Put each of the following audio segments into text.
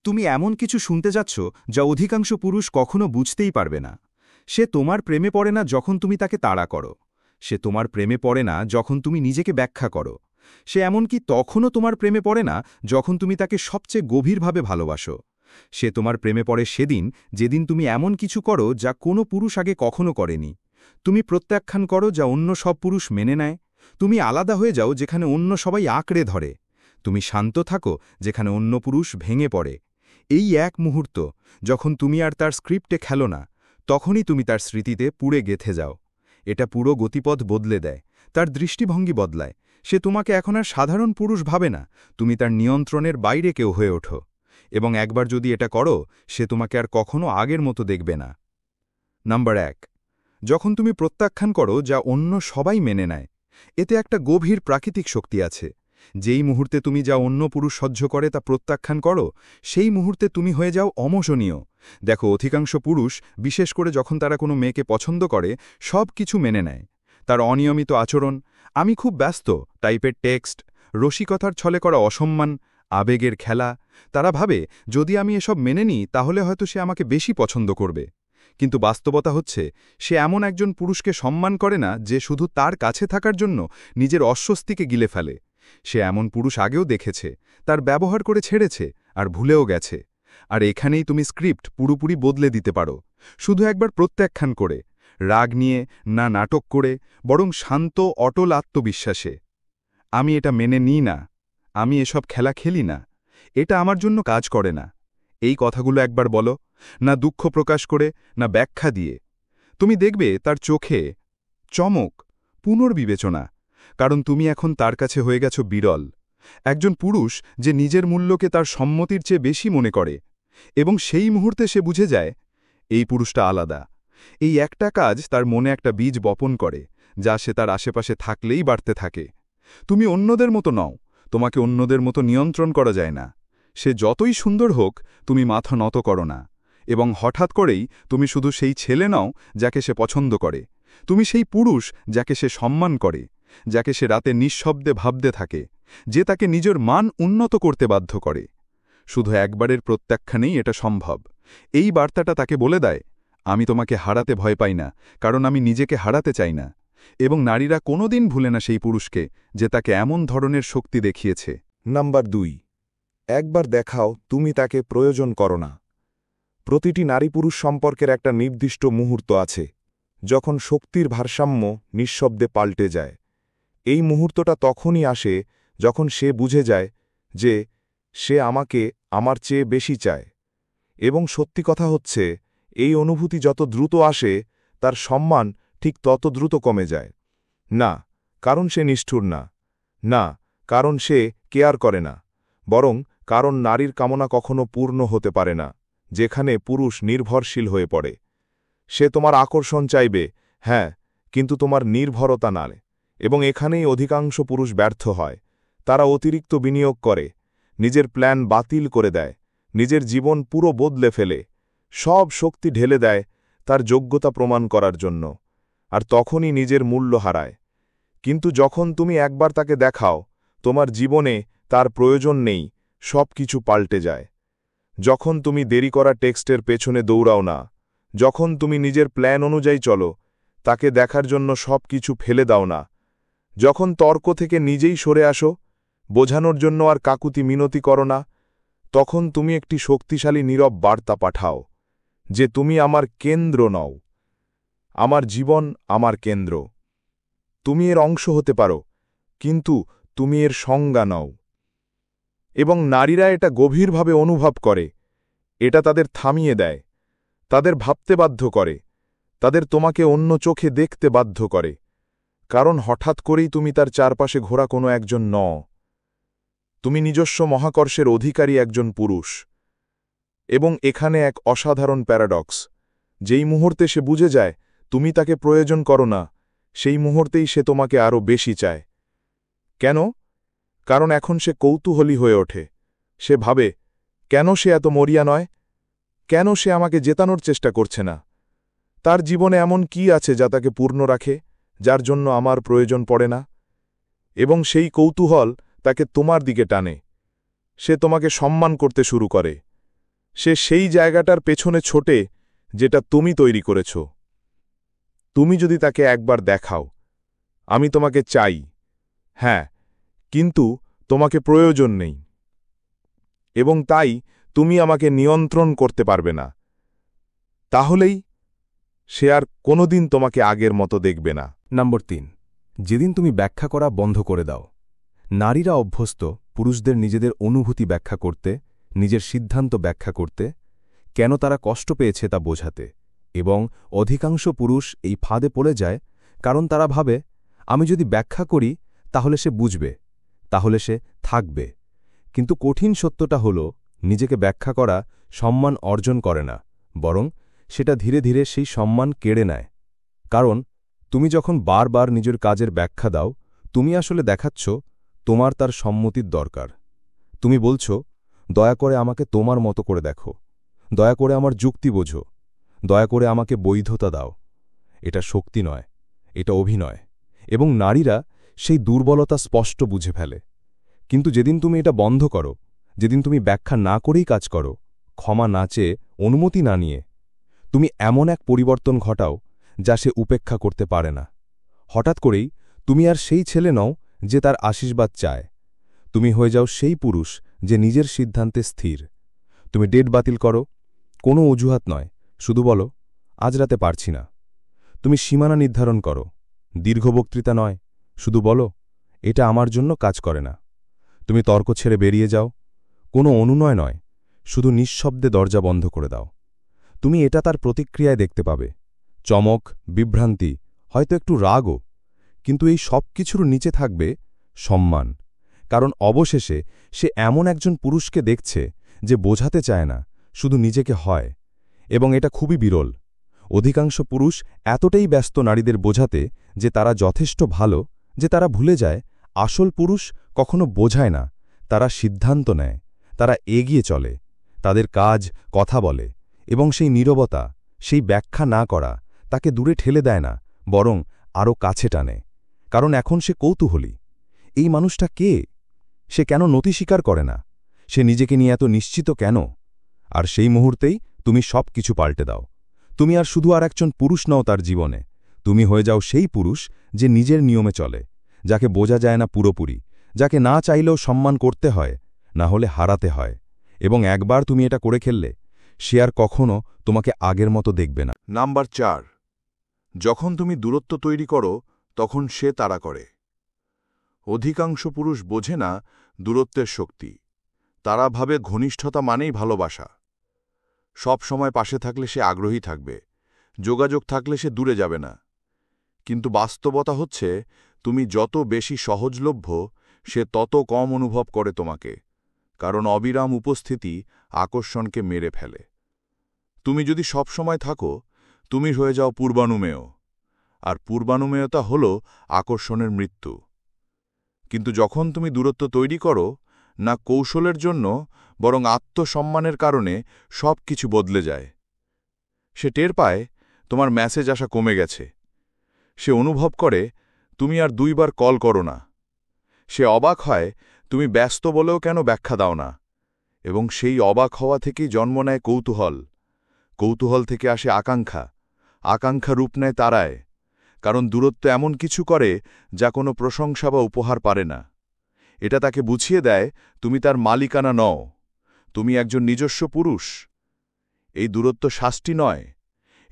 তুমি এমন কিছু শুনতে যাচ্ছ যা অধিকাংশ পুরুষ কখনো বুঝতেই পারবে না। সে তোমার প্রেমে পড়ে না যখন তুমি তাকে তাড়া করো। সে তোমার প্রেমে পড়ে না যখন তুমি নিজেকে ব্যাখ্যা করো। সে এমনকি তখনও তোমার প্রেমে পড়ে না যখন তুমি তাকে সবচেয়ে গভীরভাবে ভালোবাসো। সে তোমার প্রেমে পড়ে সেদিন, যেদিন তুমি এমন কিছু করো যা কোনো পুরুষ আগে কখনো করেনি। তুমি প্রত্যাখ্যান করো যা অন্য সব পুরুষ মেনে নেয়। তুমি আলাদা হয়ে যাও যেখানে অন্য সবাই আঁকড়ে ধরে। তুমি শান্ত থাকো যেখানে অন্য পুরুষ ভেঙে পড়ে। এই এক মুহূর্ত, যখন তুমি আর তার স্ক্রিপ্টে খেলো না, তখনই তুমি তার স্মৃতিতে পুড়ে গেঁথে যাও। এটা পুরো গতিপথ বদলে দেয়, তার দৃষ্টিভঙ্গি বদলায়। সে তোমাকে এখন আর সাধারণ পুরুষ ভাবে না, তুমি তার নিয়ন্ত্রণের বাইরে কেউ হয়ে ওঠো। এবং একবার যদি এটা করো, সে তোমাকে আর কখনো আগের মতো দেখবে না। নাম্বার 1, যখন তুমি প্রত্যাখ্যান করো যা অন্য সবাই মেনে নেয়। এতে একটা গভীর প্রাকৃতিক শক্তি আছে। যেই মুহূর্তে তুমি যা অন্য পুরুষ সহ্য করে তা প্রত্যাখ্যান করো, সেই মুহূর্তে তুমি হয়ে যাও অমোচনীয়। দেখো, অধিকাংশ পুরুষ, বিশেষ করে যখন তারা কোনো মেয়েকে পছন্দ করে, সব কিছু মেনে নেয়। তার অনিয়মিত আচরণ, আমি খুব ব্যস্ত টাইপের টেক্সট, রসিকতার ছলে করা অসম্মান, আবেগের খেলা। তারা ভাবে, যদি আমি এসব মেনে নিই তাহলে হয়তো সে আমাকে বেশি পছন্দ করবে। কিন্তু বাস্তবতা হচ্ছে, সে এমন একজন পুরুষকে সম্মান করে না যে শুধু তার কাছে থাকার জন্য নিজের অস্বস্তিকে গিলে ফেলে। সে এমন পুরুষ আগেও দেখেছে, তার ব্যবহার করে ছেড়েছে, আর ভুলেও গেছে। আর এখানেই তুমি স্ক্রিপ্ট পুরোপুরি বদলে দিতে পারো, শুধু একবার প্রত্যাখ্যান করে, রাগ নিয়ে, না নাটক করে, বরং শান্ত অটল আত্মবিশ্বাসে। আমি এটা মেনে নিই না, আমি এসব খেলা খেলি না, এটা আমার জন্য কাজ করে না। এই কথাগুলো একবার বলো, না দুঃখ প্রকাশ করে, না ব্যাখ্যা দিয়ে। তুমি দেখবে তার চোখে চমক, পুনর্বিবেচনা, কারণ তুমি এখন তার কাছে হয়ে গেছ বিরল। একজন পুরুষ যে নিজের মূল্যকে তার সম্মতির চেয়ে বেশি মনে করে, এবং সেই মুহূর্তে সে বুঝে যায়, এই পুরুষটা আলাদা। এই একটা কাজ তার মনে একটা বীজ বপন করে, যা সে তার আশেপাশে থাকলেই বাড়তে থাকে। তুমি অন্যদের মতো নও, তোমাকে অন্যদের মতো নিয়ন্ত্রণ করা যায় না। সে যতই সুন্দর হোক, তুমি মাথা নত করো না। এবং হঠাৎ করেই তুমি শুধু সেই ছেলে নও যাকে সে পছন্দ করে, তুমি সেই পুরুষ যাকে সে সম্মান করে, যাকে সে রাতে নিঃশব্দে ভাবতে থাকে, যে তাকে নিজের মান উন্নত করতে বাধ্য করে। শুধু একবারের প্রত্যাখ্যানেই এটা সম্ভব। এই বার্তাটা তাকে বলে দেয়, আমি তোমাকে হারাতে ভয় পাই না, কারণ আমি নিজেকে হারাতে চাই না। এবং নারীরা কোনোদিন ভুলে না সেই পুরুষকে, যে তাকে এমন ধরনের শক্তি দেখিয়েছে। নাম্বার 2, একবার দেখাও তুমি তাকে প্রয়োজন করো না। প্রতিটি নারী পুরুষ সম্পর্কের একটা নির্দিষ্ট মুহূর্ত আছে, যখন শক্তির ভারসাম্য নিঃশব্দে পাল্টে যায়। এই মুহূর্তটা তখনই আসে যখন সে বুঝে যায় যে সে আমাকে আমার চেয়ে বেশি চায়। এবং সত্যি কথা হচ্ছে, এই অনুভূতি যত দ্রুত আসে, তার সম্মান ঠিক তত দ্রুত কমে যায়। না কারণ সে নিষ্ঠুর না, না কারণ সে কেয়ার করে না, বরং কারণ নারীর কামনা কখনো পূর্ণ হতে পারে না যেখানে পুরুষ নির্ভরশীল হয়ে পড়ে। সে তোমার আকর্ষণ চাইবে, হ্যাঁ, কিন্তু তোমার নির্ভরতা না। এবং এখানেই অধিকাংশ পুরুষ ব্যর্থ হয়। তারা অতিরিক্ত বিনিয়োগ করে, নিজের প্ল্যান বাতিল করে দেয়, নিজের জীবন পুরো বদলে ফেলে, সব শক্তি ঢেলে দেয় তার যোগ্যতা প্রমাণ করার জন্য, আর তখনই নিজের মূল্য হারায়। কিন্তু যখন তুমি একবার তাকে দেখাও তোমার জীবনে তার প্রয়োজন নেই, সব কিছু পাল্টে যায়। যখন তুমি দেরি করা টেক্সটের পেছনে দৌড়াও না, যখন তুমি নিজের প্ল্যান অনুযায়ী চলো, তাকে দেখার জন্য সব কিছু ফেলে দাও না, যখন তর্ক থেকে নিজেই সরে আসো, বোঝানোর জন্য আর কাকুতি মিনতি করো না, তখন তুমি একটি শক্তিশালী নীরব বার্তা পাঠাও যে তুমি আমার কেন্দ্র নও, আমার জীবন আমার কেন্দ্র। তুমি এর অংশ হতে পারো, কিন্তু তুমি এর সংজ্ঞা নও। এবং নারীরা এটা গভীরভাবে অনুভব করে। এটা তাদের থামিয়ে দেয়, তাদের ভাবতে বাধ্য করে, তাদের তোমাকে অন্য চোখে দেখতে বাধ্য করে, কারণ হঠাৎ করেই তুমি তার চারপাশে ঘোরা কোনো একজন নও। তুমি নিজস্ব মহাকর্ষের অধিকারী একজন পুরুষ। এবং এখানে এক অসাধারণ প্যারাডক্স, যেই মুহূর্তে সে বুঝে যায় তুমি তাকে প্রয়োজন করো না, সেই মুহূর্তেই সে তোমাকে আরও বেশি চায়। কেন? কারণ এখন সে কৌতূহলী হয়ে ওঠে। সে ভাবে, কেন সে এত মরিয়া নয়? কেন সে আমাকে জেতানোর চেষ্টা করছে না? তার জীবনে এমন কি আছে যা তাকে পূর্ণ রাখে, যার জন্য আমার প্রয়োজন পড়ে না? এবং সেই কৌতূহল তাকে তোমার দিকে টানে। সে তোমাকে সম্মান করতে শুরু করে, সে সেই জায়গাটার পেছনে ছোটে যেটা তুমি তৈরি করেছ। তুমি যদি তাকে একবার দেখাও, আমি তোমাকে চাই, হ্যাঁ, কিন্তু তোমাকে প্রয়োজন নেই, এবং তাই তুমি আমাকে নিয়ন্ত্রণ করতে পারবে না, তাহলেই সে আর কোনোদিন তোমাকে আগের মতো দেখবে না। নম্বর ৩, যেদিন তুমি ব্যাখ্যা করা বন্ধ করে দাও। নারীরা অভ্যস্ত পুরুষদের নিজেদের অনুভূতি ব্যাখ্যা করতে, নিজের সিদ্ধান্ত ব্যাখ্যা করতে, কেন তারা কষ্ট পেয়েছে তা বোঝাতে, এবং অধিকাংশ পুরুষ এই ফাঁদে পড়ে যায় কারণ তারা ভাবে, আমি যদি ব্যাখ্যা করি তাহলে সে বুঝবে, তাহলে সে থাকবে। কিন্তু কঠিন সত্যটা হল, নিজেকে ব্যাখ্যা করা সম্মান অর্জন করে না, বরং সেটা ধীরে ধীরে সেই সম্মান কেড়ে নেয়। কারণ তুমি যখন বারবার নিজের কাজের ব্যাখ্যা দাও, তুমি আসলে দেখাচ্ছ তোমার তার সম্মতির দরকার। তুমি বলছ, দয়া করে আমাকে তোমার মতো করে দেখো, দয়া করে আমার যুক্তি বোঝো, দয়া করে আমাকে বৈধতা দাও। এটা শক্তি নয়, এটা অভিনয়, এবং নারীরা সেই দুর্বলতা স্পষ্ট বুঝে ফেলে। কিন্তু যেদিন তুমি এটা বন্ধ করো, যেদিন তুমি ব্যাখ্যা না করেই কাজ করো, ক্ষমা না চেয়ে, অনুমতি না নিয়ে, তুমি এমন এক পরিবর্তন ঘটাও যা সে উপেক্ষা করতে পারে না। হঠাৎ করেই তুমি আর সেই ছেলে নও যে তার আশীর্বাদ চায়। তুমি হয়ে যাও সেই পুরুষ যে নিজের সিদ্ধান্তে স্থির। তুমি ডেট বাতিল করো, কোনো অজুহাত নয়, শুধু বলো, আজ রাতে পারছি না। তুমি সীমানা নির্ধারণ করো, দীর্ঘ বক্তৃতা নয়, শুধু বলো, এটা আমার জন্য কাজ করে না। তুমি তর্ক ছেড়ে বেরিয়ে যাও, কোনো অনুনয় নয়, শুধু নিঃশব্দে দরজা বন্ধ করে দাও। তুমি এটা তার প্রতিক্রিয়ায় দেখতে পাবে, চমক, বিভ্রান্তি, হয়তো একটু রাগও, কিন্তু এই সব কিছুর নিচে থাকবে সম্মান। কারণ অবশেষে সে এমন একজন পুরুষকে দেখছে যে বোঝাতে চায় না, শুধু নিজেকে হয়। এবং এটা খুবই বিরল। অধিকাংশ পুরুষ এতটাই ব্যস্ত নারীদের বোঝাতে যে তারা যথেষ্ট ভালো, যে তারা ভুলে যায় আসল পুরুষ কখনো বোঝায় না, তারা সিদ্ধান্ত নেয়, তারা এগিয়ে চলে, তাদের কাজ, কথা বলে, এবং সেই নীরবতা, সেই ব্যাখ্যা না করা তাকে দূরে ঠেলে দেয় না, বরং আরও কাছে টানে। কারণ এখন সে কৌতূহলী, এই মানুষটা কে, সে কেন নতি স্বীকার করে না, সে নিজেকে নিয়ে এত নিশ্চিত কেন। আর সেই মুহূর্তেই তুমি সব কিছু পাল্টে দাও। তুমি আর শুধু আর একজন পুরুষ নও তার জীবনে, তুমি হয়ে যাও সেই পুরুষ যে নিজের নিয়মে চলে, যাকে বোঝা যায় না পুরোপুরি, যাকে না চাইলেও সম্মান করতে হয়, না হলে হারাতে হয়। এবং একবার তুমি এটা করে খেললে, সে আর কখনো তোমাকে আগের মতো দেখবে না। নাম্বার ৪, যখন তুমি দূরত্ব তৈরি করো তখন সে তাড়া করে। অধিকাংশ পুরুষ বোঝে না দূরত্বের শক্তি। তারা ভাবে ঘনিষ্ঠতা মানেই ভালোবাসা। সব সময় পাশে থাকলে সে আগ্রহী থাকবে, যোগাযোগ থাকলে সে দূরে যাবে না। কিন্তু বাস্তবতা হচ্ছে, তুমি যত বেশি সহজলভ্য, সে তত কম অনুভব করে তোমাকে, কারণ অবিরাম উপস্থিতি আকর্ষণকে মেরে ফেলে। তুমি যদি সব সময় থাকো, তুমি হয়ে যাও পূর্বানুমেয়, আর পূর্বানুমেয়তা হল আকর্ষণের মৃত্যু। কিন্তু যখন তুমি দূরত্ব তৈরি করো, না কৌশলের জন্য, বরং আত্মসম্মানের কারণে, সব কিছু বদলে যায়। সে টের পায় তোমার মেসেজ আসা কমে গেছে। সে অনুভব করে তুমি আর 2 বার কল করো না। সে অবাক হয় তুমি ব্যস্ত বলেও কেন ব্যাখ্যা দাও না। এবং সেই অবাক হওয়া থেকেই জন্ম নেয় কৌতূহল। কৌতূহল থেকে আসে আকাঙ্ক্ষা, আকাঙ্ক্ষা রূপ নেয় তারায়। কারণ দূরত্ব এমন কিছু করে যা কোনো প্রশংসা বা উপহার পারে না। এটা তাকে বুঝিয়ে দেয় তুমি তার মালিকানা নও, তুমি একজন নিজস্ব পুরুষ। এই দূরত্ব শাস্তি নয়,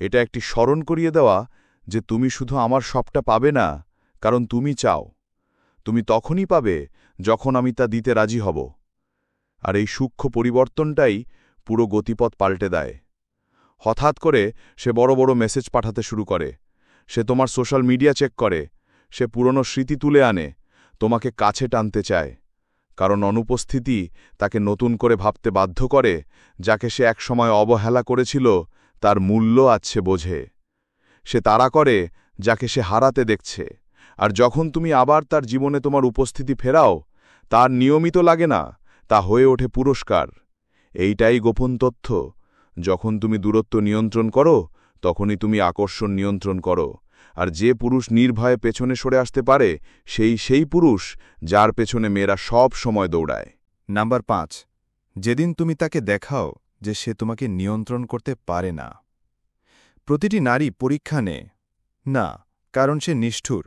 এটা একটি স্মরণ করিয়ে দেওয়া যে তুমি শুধু আমার সবটা পাবে না, কারণ তুমি চাও। তুমি তখনই পাবে যখন আমি তা দিতে রাজি হব। আর এই সূক্ষ্ম পরিবর্তনটাই পুরো গতিপথ পাল্টে দেয়। হঠাৎ করে সে বড় বড় মেসেজ পাঠাতে শুরু করে, সে তোমার সোশ্যাল মিডিয়া চেক করে, সে পুরনো স্মৃতি তুলে আনে, তোমাকে কাছে টানতে চায়। কারণ অনুপস্থিতি তাকে নতুন করে ভাবতে বাধ্য করে, যাকে সে একসময় অবহেলা করেছিল তার মূল্য আছে বোঝে। সে তাড়া করে যাকে সে হারাতে দেখছে। আর যখন তুমি আবার তার জীবনে তোমার উপস্থিতি ফেরাও, তার নিয়মিত লাগে না, তা হয়ে ওঠে পুরস্কার। এইটাই গোপন তথ্য, যখন তুমি দূরত্ব নিয়ন্ত্রণ করো, তখনই তুমি আকর্ষণ নিয়ন্ত্রণ করো। আর যে পুরুষ নির্ভয়ে পেছনে সরে আসতে পারে, সেই পুরুষ যার পেছনে মেয়েরা সব সময় দৌড়ায়। নাম্বার ৫, যেদিন তুমি তাকে দেখাও যে সে তোমাকে নিয়ন্ত্রণ করতে পারে না। প্রতিটি নারী পরীক্ষা নেয় না কারণ সে নিষ্ঠুর,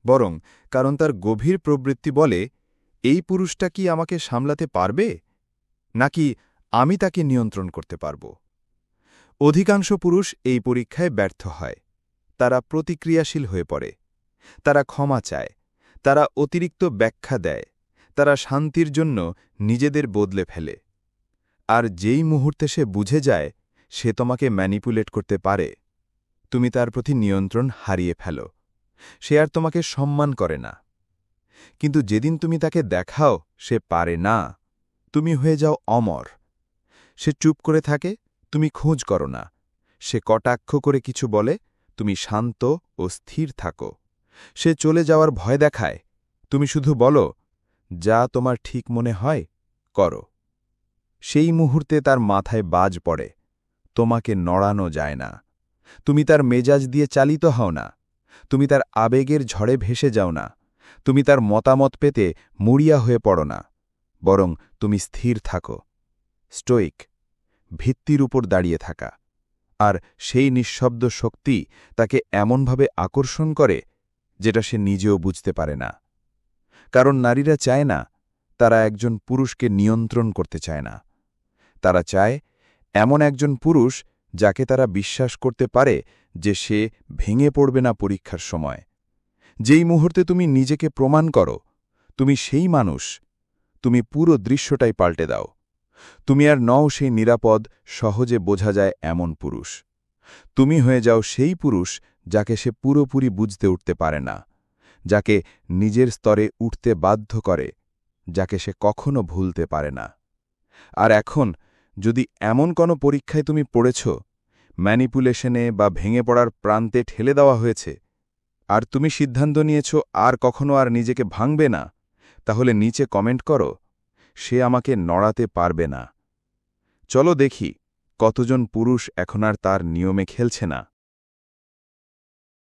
বরং কারণ তার গভীর প্রবৃত্তি বলে, এই পুরুষটা কি আমাকে সামলাতে পারবে, নাকি আমি তাকে নিয়ন্ত্রণ করতে পারব। অধিকাংশ পুরুষ এই পরীক্ষায় ব্যর্থ হয়। তারা প্রতিক্রিয়াশীল হয়ে পড়ে, তারা ক্ষমা চায়, তারা অতিরিক্ত ব্যাখ্যা দেয়, তারা শান্তির জন্য নিজেদের বদলে ফেলে। আর যেই মুহূর্তে সে বুঝে যায় সে তোমাকে ম্যানিপুলেট করতে পারে, তুমি তার প্রতি নিয়ন্ত্রণ হারিয়ে ফেলো। সে আর তোমাকে সম্মান করে না। কিন্তু যেদিন তুমি তাকে দেখাও সে পারে না, তুমি হয়ে যাও অমর। সে চুপ করে থাকে, তুমি খোঁজ করো না। সে কটাক্ষ করে কিছু বলে, তুমি শান্ত ও স্থির থাকো। সে চলে যাওয়ার ভয় দেখায়, তুমি শুধু বলো, যা তোমার ঠিক মনে হয় করো। সেই মুহূর্তে তার মাথায় বাজ পড়ে, তোমাকে নড়ানো যায় না। তুমি তার মেজাজ দিয়ে চালিত হও না, তুমি তার আবেগের ঝড়ে ভেসে যাও না, তুমি তার মতামত পেতে মরিয়া হয়ে পড়ো না, বরং তুমি স্থির থাকো। স্টোইক, ভিত্তির উপর দাঁড়িয়ে থাকা। আর সেই নিঃশব্দ শক্তি তাকে এমনভাবে আকর্ষণ করে যেটা সে নিজেও বুঝতে পারে না। কারণ নারীরা চায় না, তারা একজন পুরুষকে নিয়ন্ত্রণ করতে চায় না। তারা চায় এমন একজন পুরুষ যাকে তারা বিশ্বাস করতে পারে যে সে ভেঙে পড়বে না পরীক্ষার সময়। যেই মুহূর্তে তুমি নিজেকে প্রমাণ করো তুমি সেই মানুষ, তুমি পুরো দৃশ্যটাই পাল্টে দাও। তুমি আর নও সেই নিরাপদ, সহজে বোঝা যায় এমন পুরুষ। তুমি হয়ে যাও সেই পুরুষ যাকে সে পুরোপুরি বুঝতে উঠতে পারে না, যাকে নিজের স্তরে উঠতে বাধ্য করে, যাকে সে কখনো ভুলতে পারে না। আর এখন যদি এমন কোনো পরীক্ষায় তুমি পড়েছ, ম্যানিপুলেশনে বা ভেঙে পড়ার প্রান্তে ঠেলে দেওয়া হয়েছে, আর তুমি সিদ্ধান্ত নিয়েছ আর কখনো আর নিজেকে ভাঙবে না, তাহলে নিচে কমেন্ট করো, সে আমাকে নড়াতে পারবে না। চলো দেখি কতজন পুরুষ এখন আর তার নিয়মে খেলছে না।